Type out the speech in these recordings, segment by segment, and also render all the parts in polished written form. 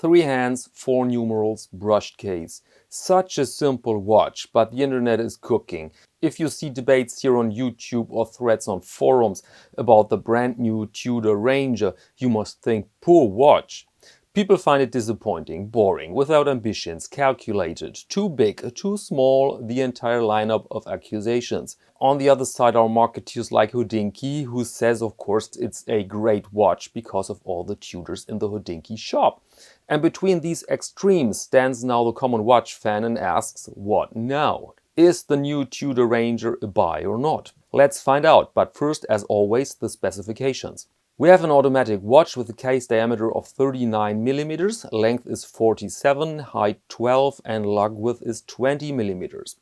3 hands, 4 numerals, brushed case. Such a simple watch, but the internet is cooking. If you see debates here on YouTube or threads on forums about the brand new Tudor Ranger, you must think, poor watch. People find it disappointing, boring, without ambitions, calculated, too big, too small, the entire lineup of accusations. On the other side are marketeers like Hodinkee, who says of course it's a great watch because of all the Tudors in the Hodinkee shop. And between these extremes stands now the common watch fan and asks, what now? Is the new Tudor Ranger a buy or not? Let's find out, but first, as always, the specifications. We have an automatic watch with a case diameter of 39 mm, length is 47, height 12 and lug width is 20 mm.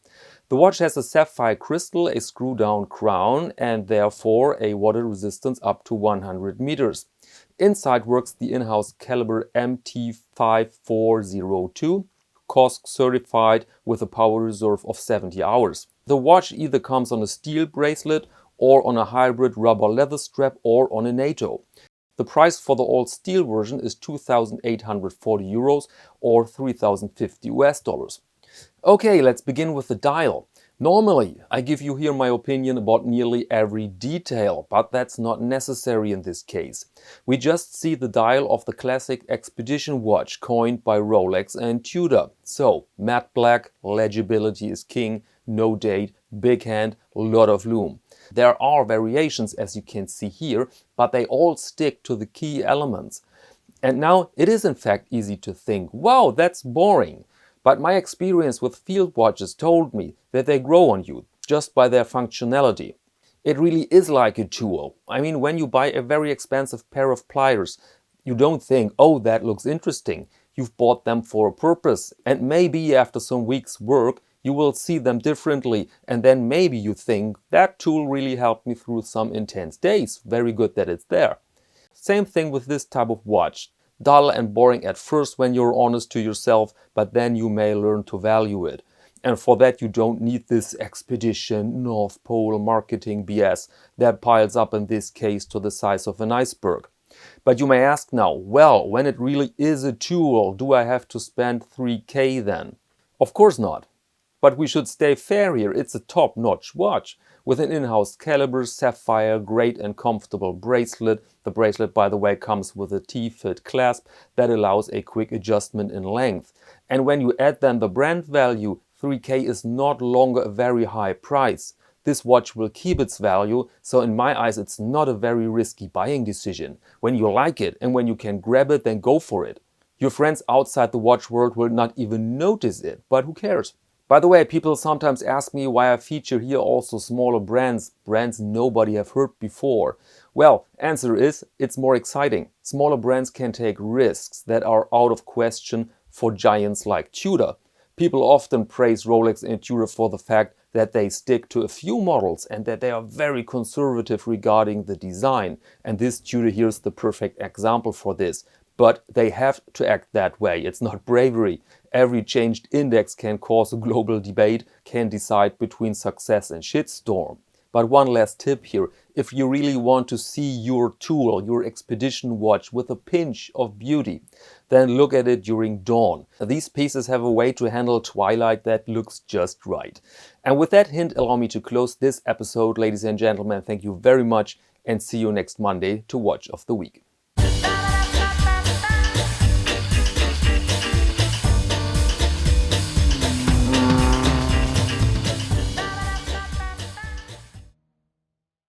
The watch has a sapphire crystal, a screw-down crown and therefore a water resistance up to 100 meters. Inside works the in-house caliber MT5402, COSC certified with a power reserve of 70 hours. The watch either comes on a steel bracelet or on a hybrid rubber leather strap or on a NATO. The price for the all-steel version is 2,840 euros or 3,050 US dollars. Okay, let's begin with the dial. Normally, I give you here my opinion about nearly every detail, but that's not necessary in this case. We just see the dial of the classic expedition watch coined by Rolex and Tudor. So, matte black, legibility is king, no date, big hand, lot of lume. There are variations as you can see here, but they all stick to the key elements. And now it is in fact easy to think, wow, that's boring. But my experience with field watches told me that they grow on you just by their functionality. It really is like a tool. I mean, when you buy a very expensive pair of pliers, you don't think, oh, that looks interesting. You've bought them for a purpose, and maybe after some weeks' work, you will see them differently, and then maybe you think, that tool really helped me through some intense days. Very good that it's there. Same thing with this type of watch. Dull and boring at first when you're honest to yourself, but then you may learn to value it. And for that you don't need this expedition, North Pole marketing BS that piles up in this case to the size of an iceberg. But you may ask now, well, when it really is a tool, do I have to spend 3K then? Of course not. But we should stay fair here, it's a top-notch watch with an in-house caliber, sapphire, great and comfortable bracelet. The bracelet, by the way, comes with a T-fit clasp that allows a quick adjustment in length. And when you add then the brand value, 3K is not longer a very high price. This watch will keep its value, so in my eyes it's not a very risky buying decision. When you like it and when you can grab it, then go for it. Your friends outside the watch world will not even notice it, but who cares? By the way, people sometimes ask me why I feature here also smaller brands nobody have heard before. Well, answer is, it's more exciting. Smaller brands can take risks that are out of question for giants like Tudor. People often praise Rolex and Tudor for the fact that they stick to a few models and that they are very conservative regarding the design. And this Tudor here is the perfect example for this. But they have to act that way. It's not bravery. Every changed index can cause a global debate, can decide between success and shitstorm. But one last tip here. If you really want to see your tool, your expedition watch with a pinch of beauty, then look at it during dawn. These pieces have a way to handle twilight that looks just right. And with that hint, allow me to close this episode. Ladies and gentlemen, thank you very much and see you next Monday to Watch of the Week.